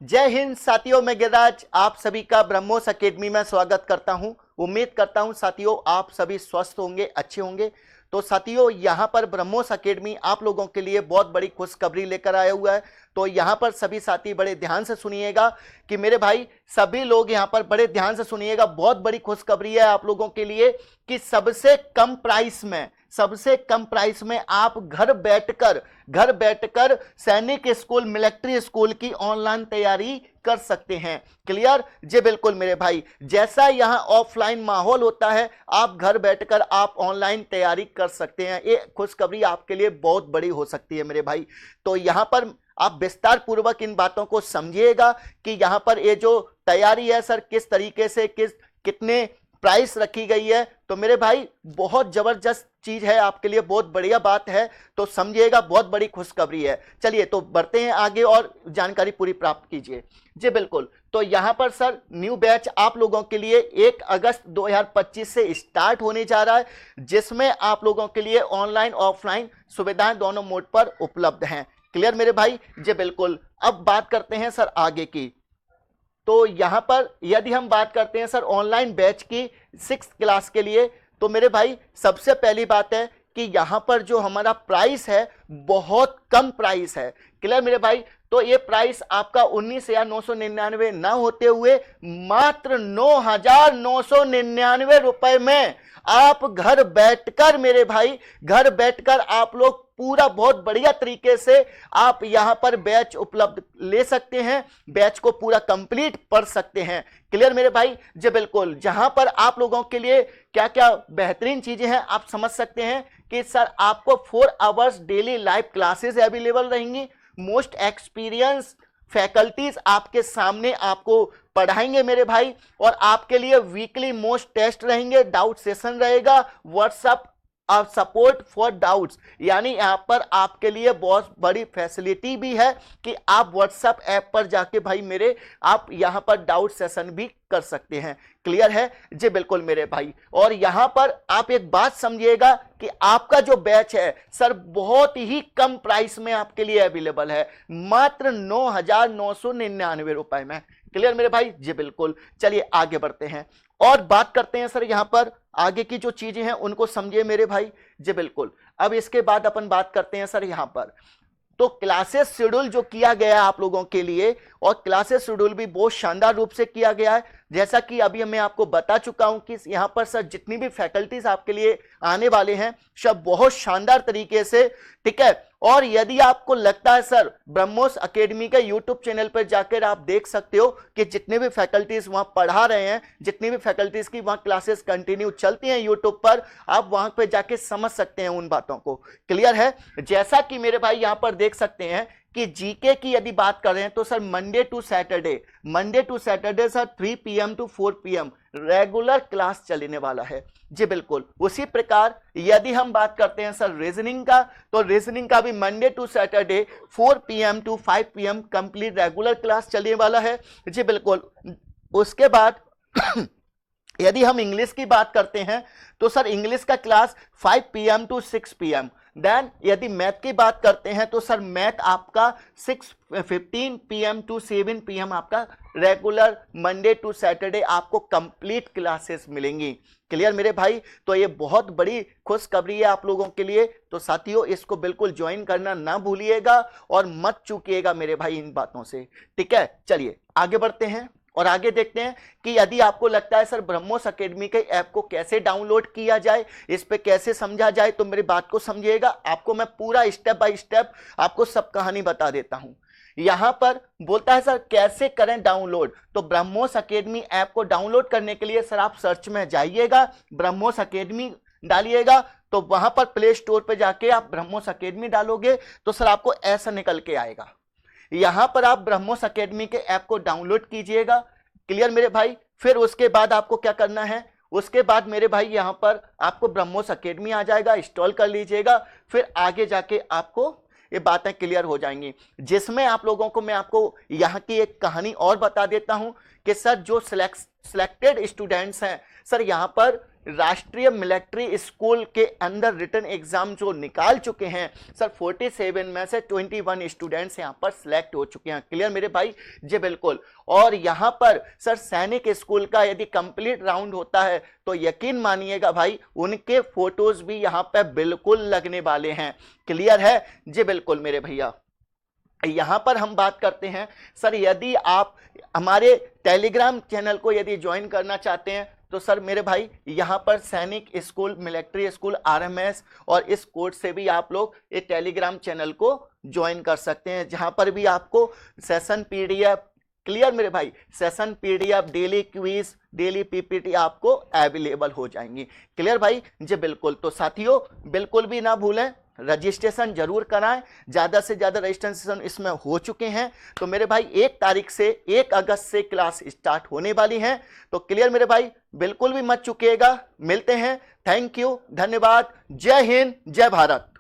जय हिंद साथियों, मैं गिरिराज आप सभी का ब्रह्मोस एकेडमी में स्वागत करता हूं। उम्मीद करता हूं साथियों आप सभी स्वस्थ होंगे, अच्छे होंगे। तो साथियों यहां पर ब्रह्मोस एकेडमी आप लोगों के लिए बहुत बड़ी खुशखबरी लेकर आया हुआ है। तो यहां पर सभी साथी बड़े ध्यान से सुनिएगा कि मेरे भाई सभी लोग यहां पर बड़े ध्यान से सुनिएगा। बहुत बड़ी खुशखबरी है आप लोगों के लिए कि सबसे कम प्राइस में आप घर बैठकर सैनिक स्कूल, मिलिट्री स्कूल की ऑनलाइन तैयारी कर सकते हैं। क्लियर जी? बिल्कुल मेरे भाई, जैसा यहां ऑफलाइन माहौल होता है आप घर बैठकर आप ऑनलाइन तैयारी कर सकते हैं। ये खुशखबरी आपके लिए बहुत बड़ी हो सकती है मेरे भाई। तो यहां पर आप विस्तार पूर्वक इन बातों को समझिएगा कि यहां पर ये जो तैयारी है सर किस तरीके से कितने प्राइस रखी गई है। तो मेरे भाई बहुत जबरदस्त चीज है आपके लिए, बहुत बढ़िया बात है। तो समझिएगा, बहुत बड़ी खुशखबरी है। चलिए तो बढ़ते हैं आगे और जानकारी पूरी प्राप्त कीजिए। जी बिल्कुल, तो यहां पर सर न्यू बैच आप लोगों के लिए 1 अगस्त 2025 से स्टार्ट होने जा रहा है, जिसमें आप लोगों के लिए ऑनलाइन ऑफलाइन सुविधाएं दोनों मोड पर उपलब्ध हैं। क्लियर मेरे भाई? जी बिल्कुल। अब बात करते हैं सर आगे की। तो यहां पर यदि हम बात करते हैं सर ऑनलाइन बैच की 6th क्लास के लिए, तो मेरे भाई सबसे पहली बात है कि यहां पर जो हमारा प्राइस है बहुत कम प्राइस है। क्लियर मेरे भाई? तो ये प्राइस आपका 19,999 ना होते हुए मात्र 9,999 रुपए में आप घर बैठकर मेरे भाई, घर बैठकर आप लोग पूरा बहुत बढ़िया तरीके से आप यहां पर बैच उपलब्ध ले सकते हैं, बैच को पूरा कंप्लीट पढ़ सकते हैं। क्लियर मेरे भाई? जी बिल्कुल। जहां पर आप लोगों के लिए क्या क्या बेहतरीन चीजें हैं आप समझ सकते हैं कि सर आपको 4 hours daily live classes available रहेंगी। मोस्ट एक्सपीरियंस फैकल्टीज आपके सामने आपको पढ़ाएंगे मेरे भाई, और आपके लिए वीकली मोस्ट टेस्ट रहेंगे, डाउट सेशन रहेगा, व्हाट्सएप सपोर्ट फॉर डाउट्स, यानी यहां पर आपके लिए बहुत बड़ी फैसिलिटी भी है कि आप व्हाट्सएप ऐप पर जाके भाई मेरे आप यहां पर डाउट सेशन भी कर सकते हैं। क्लियर है? जी बिल्कुल मेरे भाई। और यहां पर आप एक बात समझिएगा कि आपका जो बैच है सर बहुत ही कम प्राइस में आपके लिए अवेलेबल है, मात्र 9,999 रुपए में। क्लियर मेरे भाई? जी बिल्कुल। चलिए आगे बढ़ते हैं और बात करते हैं सर यहां पर आगे की जो चीजें हैं उनको समझिए मेरे भाई। जी बिल्कुल। अब इसके बाद अपन बात करते हैं सर यहां पर तो क्लासेस शेड्यूल जो किया गया है आप लोगों के लिए, और क्लासेस शेड्यूल भी बहुत शानदार रूप से किया गया है। जैसा कि अभी मैं आपको बता चुका हूं कि यहां पर सर जितनी भी फैकल्टीज आपके लिए आने वाले हैं सब बहुत शानदार तरीके से, ठीक है। और यदि आपको लगता है सर ब्रह्मोस एकेडमी के यूट्यूब चैनल पर जाकर आप देख सकते हो कि जितने भी फैकल्टीज वहां पढ़ा रहे हैं, जितनी भी फैकल्टीज की वहां क्लासेस कंटिन्यू चलती हैं यूट्यूब पर, आप वहां पर जाके समझ सकते हैं उन बातों को। क्लियर है? जैसा कि मेरे भाई यहां पर देख सकते हैं कि जीके की यदि बात कर रहे हैं तो sir Monday to Saturday sir 3 PM to 4 PM regular class चलने वाला है। जी बिल्कुल। उसी प्रकार यदि हम बात करते हैं सर रीजनिंग का, तो रीजनिंग का भी Monday to Saturday 4 PM to 5 PM complete regular class चलने वाला है। जी बिल्कुल। उसके बाद यदि हम इंग्लिश की बात करते हैं तो सर इंग्लिश का class 5 PM to 6 PM। Then यदि मैथ की बात करते हैं तो सर मैथ आपका 6:15 PM to 7 PM आपका रेगुलर मंडे टू सैटरडे आपको कंप्लीट क्लासेस मिलेंगी। क्लियर मेरे भाई? तो ये बहुत बड़ी खुशखबरी है आप लोगों के लिए। तो साथियों इसको बिल्कुल ज्वाइन करना ना भूलिएगा और मत चूकिएगा मेरे भाई इन बातों से, ठीक है। चलिए आगे बढ़ते हैं और आगे देखते हैं कि यदि आपको लगता है सर ब्रह्मोस एकेडमी के ऐप को कैसे डाउनलोड किया जाए, इस पे कैसे समझा जाए, तो मेरी बात को समझिएगा। आपको मैं पूरा स्टेप बाय स्टेप आपको सब कहानी बता देता हूं। यहां पर बोलता है सर कैसे करें डाउनलोड, तो ब्रह्मोस एकेडमी ऐप को डाउनलोड करने के लिए सर आप सर्च में जाइएगा, ब्रह्मोस एकेडमी डालिएगा, तो वहां पर प्ले स्टोर पे जाके आप ब्रह्मोस एकेडमी डालोगे तो सर आपको ऐसा निकल के आएगा। यहां पर आप ब्रह्मोस एकेडमी के ऐप को डाउनलोड कीजिएगा। क्लियर मेरे भाई? फिर उसके बाद आपको क्या करना है, उसके बाद मेरे भाई यहां पर आपको ब्रह्मोस एकेडमी आ जाएगा, इंस्टॉल कर लीजिएगा। फिर आगे जाके आपको ये बातें क्लियर हो जाएंगी, जिसमें आप लोगों को मैं आपको यहां की एक कहानी और बता देता हूं कि सर जो सिलेक्टेड स्टूडेंट्स हैं सर यहां पर राष्ट्रीय मिलिट्री स्कूल के अंदर रिटन एग्जाम जो निकाल चुके हैं सर, 47 में से 21 स्टूडेंट्स यहां पर सिलेक्ट हो चुके हैं। क्लियर मेरे भाई? जी बिल्कुल। और यहां पर सर सैनिक स्कूल का यदि कंप्लीट राउंड होता है तो यकीन मानिएगा भाई उनके फोटोज भी यहां पर बिल्कुल लगने वाले हैं। क्लियर है? जी बिल्कुल मेरे भैया। यहां पर हम बात करते हैं सर, यदि आप हमारे टेलीग्राम चैनल को यदि ज्वाइन करना चाहते हैं तो सर मेरे भाई यहां पर सैनिक स्कूल, मिलिट्री स्कूल, आरएमएस और इस कोड से भी आप लोग ये टेलीग्राम चैनल को ज्वाइन कर सकते हैं, जहां पर भी आपको सेशन पीडीएफ, क्लियर मेरे भाई, session PDF, daily quiz, daily PPT आपको अवेलेबल हो जाएंगी। क्लियर भाई? जी बिल्कुल। तो साथियों बिल्कुल भी ना भूलें, रजिस्ट्रेशन जरूर कराएं, ज्यादा से ज्यादा रजिस्ट्रेशन इसमें हो चुके हैं। तो मेरे भाई 1 अगस्त से क्लास स्टार्ट होने वाली है। तो क्लियर मेरे भाई, बिल्कुल भी मत चुकिएगा। मिलते हैं। थैंक यू, धन्यवाद। जय हिंद, जय भारत।